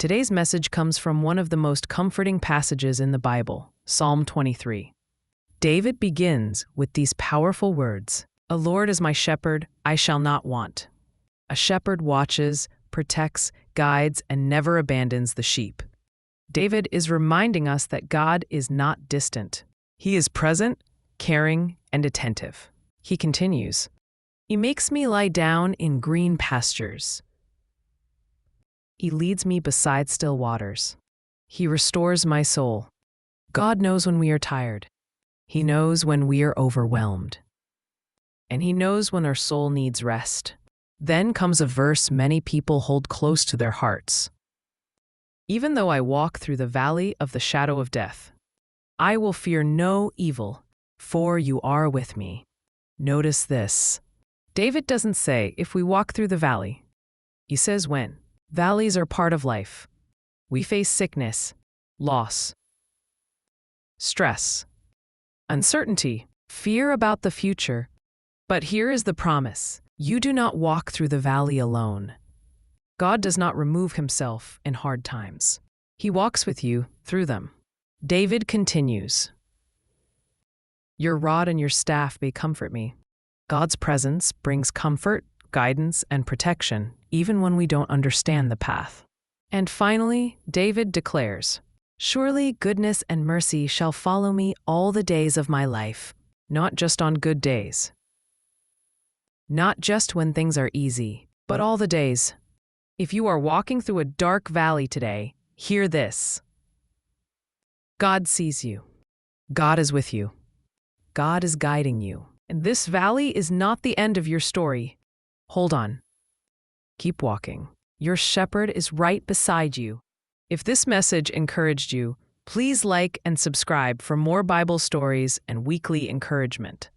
Today's message comes from one of the most comforting passages in the Bible, Psalm 23. David begins with these powerful words, "The Lord is my shepherd, I shall not want." A shepherd watches, protects, guides, and never abandons the sheep. David is reminding us that God is not distant. He is present, caring, and attentive. He continues, "He makes me lie down in green pastures. He leads me beside still waters. He restores my soul." God knows when we are tired. He knows when we are overwhelmed. And He knows when our soul needs rest. Then comes a verse many people hold close to their hearts. "Even though I walk through the valley of the shadow of death, I will fear no evil, for you are with me." Notice this. David doesn't say if we walk through the valley. He says when. Valleys are part of life. We face sickness, loss, stress, uncertainty, fear about the future. But here is the promise. You do not walk through the valley alone. God does not remove Himself in hard times. He walks with you through them. David continues, "Your rod and your staff may comfort me." God's presence brings comfort, guidance, and protection, even when we don't understand the path. And finally, David declares, "Surely goodness and mercy shall follow me all the days of my life," not just on good days. Not just when things are easy, but all the days. If you are walking through a dark valley today, hear this. God sees you. God is with you. God is guiding you. And this valley is not the end of your story. Hold on. Keep walking. Your shepherd is right beside you. If this message encouraged you, please like and subscribe for more Bible stories and weekly encouragement.